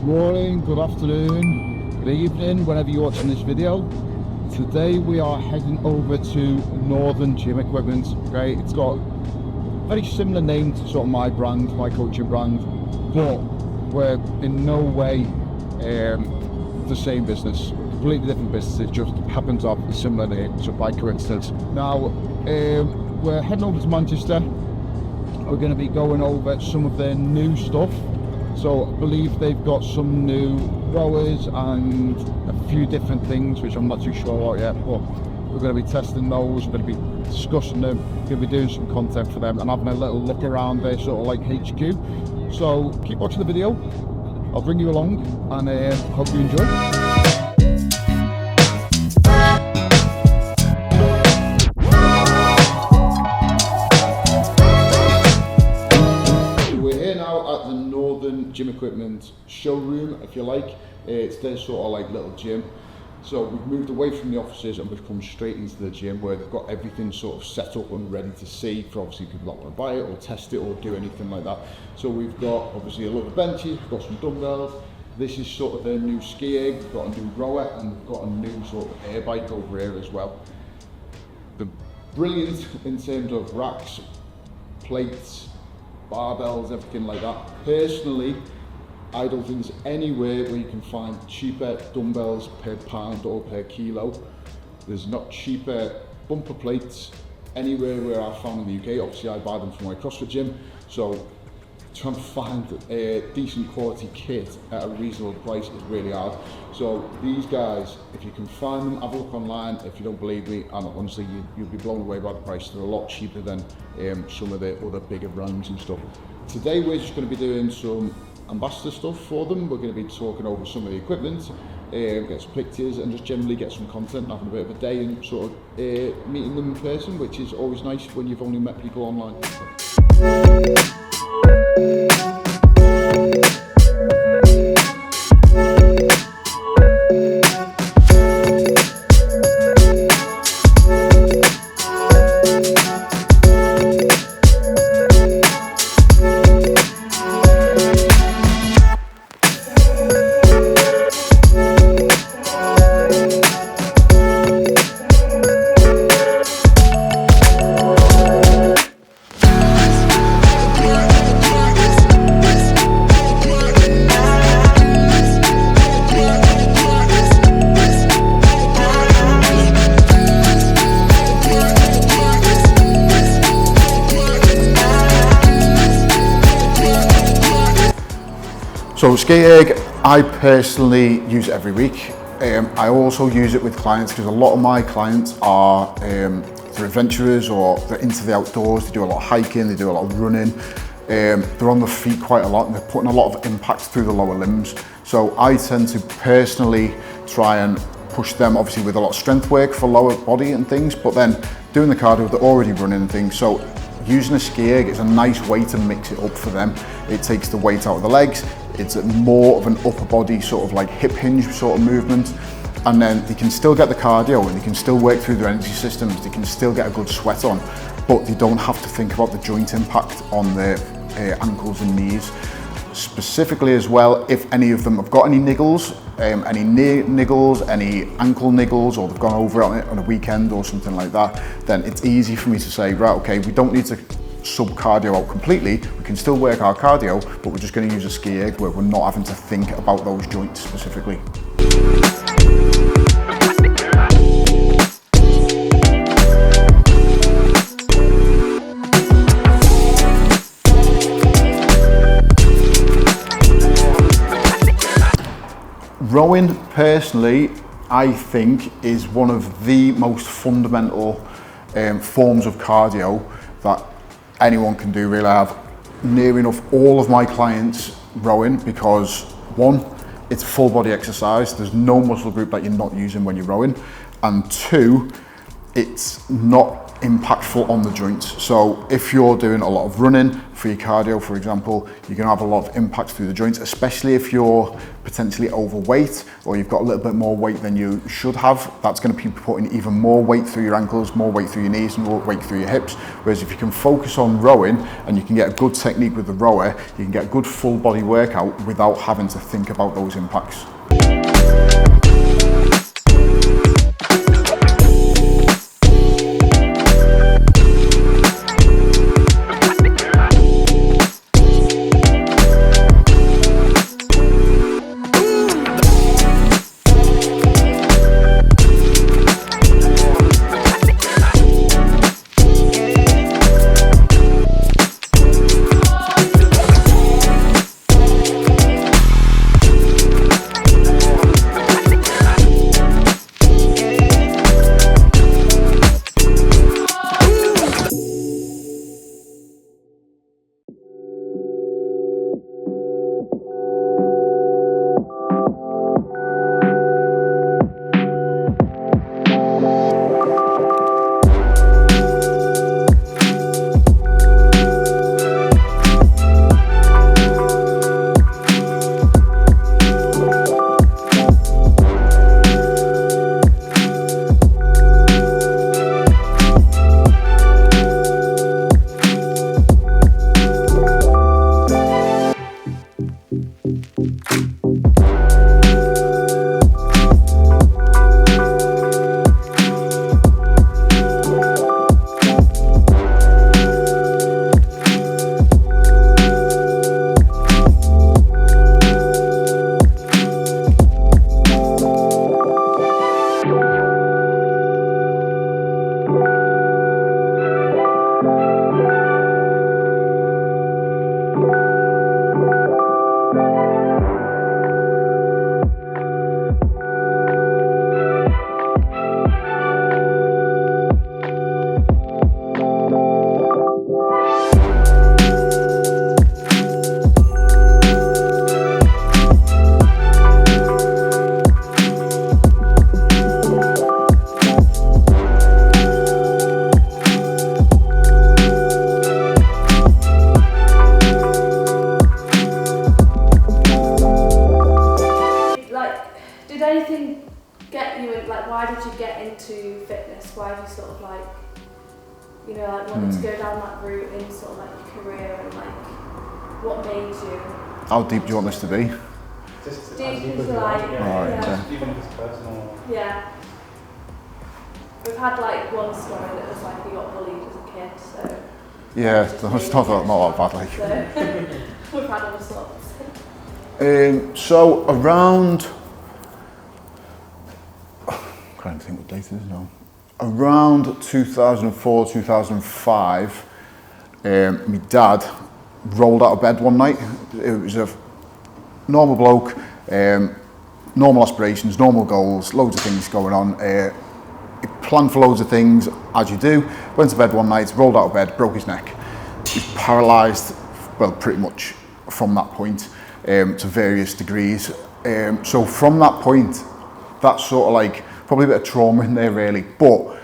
morning, good afternoon, good evening, whenever you're watching this video. Today we are heading over to Northern Gym Equipment. Okay, it's got a very similar name to sort of my brand, my coaching brand, but we're in no way the same business. Completely different business. It just happens to have a similar name, so by coincidence. Now we're heading over to Manchester. We're going to be going over some of their new stuff. So I believe they've got some new rowers and a few different things which I'm not too sure about yet, but we're going to be testing those, we're going to be discussing them, we're going to be doing some content for them and having a little look around their sort of like HQ. So keep watching the video, I'll bring you along and hope you enjoy. Gym equipment showroom, if you like. It's their sort of like little gym. So we've moved away from the offices and we've come straight into the gym where they've got everything sort of set up and ready to see for obviously people that want to buy it or test it or do anything like that. So we've got obviously a lot of benches, we've got some dumbbells. This is sort of their new ski egg. We've got a new rower and we've got a new sort of air bike over here as well. They're brilliant in terms of racks, plates, barbells, everything like that. Personally, I don't think there's anywhere where you can find cheaper dumbbells per pound or per kilo. There's not cheaper bumper plates anywhere where I've found in the UK. Obviously I buy them from my CrossFit gym, so trying to find a decent quality kit at a reasonable price is really hard. So these guys, if you can find them, have a look online. If you don't believe me, and honestly you'll be blown away by the price. They're a lot cheaper than some of the other bigger brands and stuff. Today we're just going to be doing some ambassador stuff for them. We're going to be talking over some of the equipment, get some pictures and just generally get some content, having a bit of a day and sort of meeting them in person, which is always nice when you've only met people online. So ski egg, I personally use it every week. I also use it with clients because a lot of my clients are they're adventurers or they're into the outdoors. They do a lot of hiking, they do a lot of running. They're on their feet quite a lot and they're putting a lot of impact through the lower limbs. So I tend to personally try and push them obviously with a lot of strength work for lower body and things, but then doing the cardio, they're already running and things. So using a ski egg is a nice way to mix it up for them. It takes the weight out of the legs. It's more of an upper body sort of like hip hinge sort of movement, and then they can still get the cardio and they can still work through their energy systems, they can still get a good sweat on, but they don't have to think about the joint impact on their ankles and knees. Specifically as well, if any of them have got any niggles, any knee niggles, any ankle niggles, or they've gone over it on a weekend or something like that, then it's easy for me to say, right, okay, we don't need to sub cardio out completely, we can still work our cardio, but we're just going to use a ski egg where we're not having to think about those joints specifically. Rowing, personally, I think is one of the most fundamental forms of cardio that anyone can do really. I have near enough all of my clients rowing because one, it's full body exercise. There's no muscle group that you're not using when you're rowing. And two, it's not impactful on the joints. So if you're doing a lot of running for your cardio, for example, you're going to have a lot of impact through the joints, especially if you're potentially overweight or you've got a little bit more weight than you should have. That's going to be putting even more weight through your ankles, more weight through your knees, and more weight through your hips. Whereas if you can focus on rowing and you can get a good technique with the rower, you can get a good full body workout without having to think about those impacts. Why did you get into fitness? Why did you sort of like, you know, like wanted to go down that route in sort of like your career, and like what made you? How deep do you want this to be? Just deep into like, Even if it's personal. Yeah. We've had like one story that was like you got bullied as a kid, so. Yeah, that's not that bad, like. So, we've had all sorts. So around, I'm trying to think what date it is now. Around 2004, 2005, my dad rolled out of bed one night. It was a normal bloke, normal aspirations, normal goals, loads of things going on. He planned for loads of things, as you do. Went to bed one night, rolled out of bed, broke his neck. He's paralysed, well, pretty much from that point, to various degrees. So from that point, that's sort of like, probably a bit of trauma in there really, but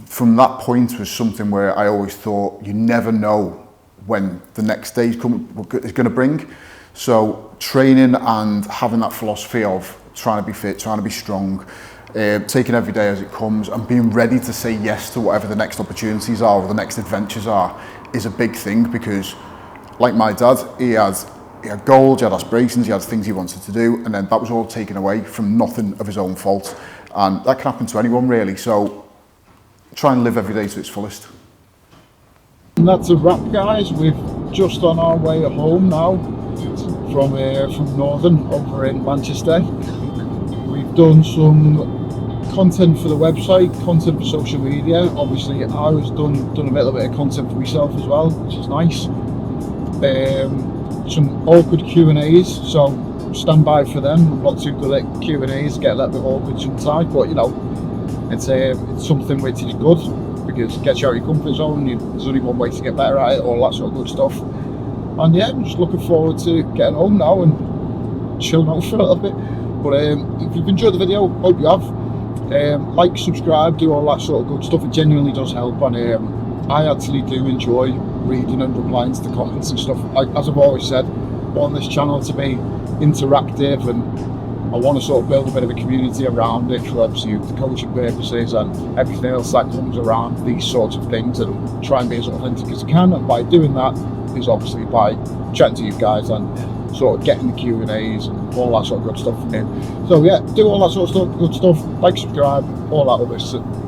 from that point was something where I always thought you never know when the next day is going to bring. So training and having that philosophy of trying to be fit, trying to be strong, taking every day as it comes and being ready to say yes to whatever the next opportunities are or the next adventures are is a big thing, because like my dad, he had goals, he had aspirations, he had things he wanted to do, and then that was all taken away from nothing of his own fault. And that can happen to anyone really, so try and live every day to its fullest. And that's a wrap, guys. We're just on our way home now from Northern over in Manchester. We've done some content for the website, content for social media. Obviously I was done a little bit of content for myself as well, which is nice. Some awkward Q&As, so stand by for them. I'm not too good at Q&As, get a little bit awkward sometimes, but you know, it's something which is good because it gets you out of your comfort zone. There's only one way to get better at it, all that sort of good stuff. And yeah, I'm just looking forward to getting home now and chilling out for a little bit. But if you've enjoyed the video, hope you have. Like, subscribe, do all that sort of good stuff. It genuinely does help, and I actually do enjoy reading and replying to the comments and stuff. As I've always said, I want this channel to be interactive, and I want to sort of build a bit of a community around it for obviously the coaching purposes and everything else that comes around these sorts of things, and try and be as authentic as I can. And by doing that is obviously by chatting to you guys and sort of getting the Q&As and all that sort of good stuff from you. So yeah, do all that sort of stuff, good stuff, like, subscribe, all that other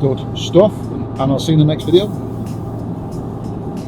good stuff, and I'll see you in the next video.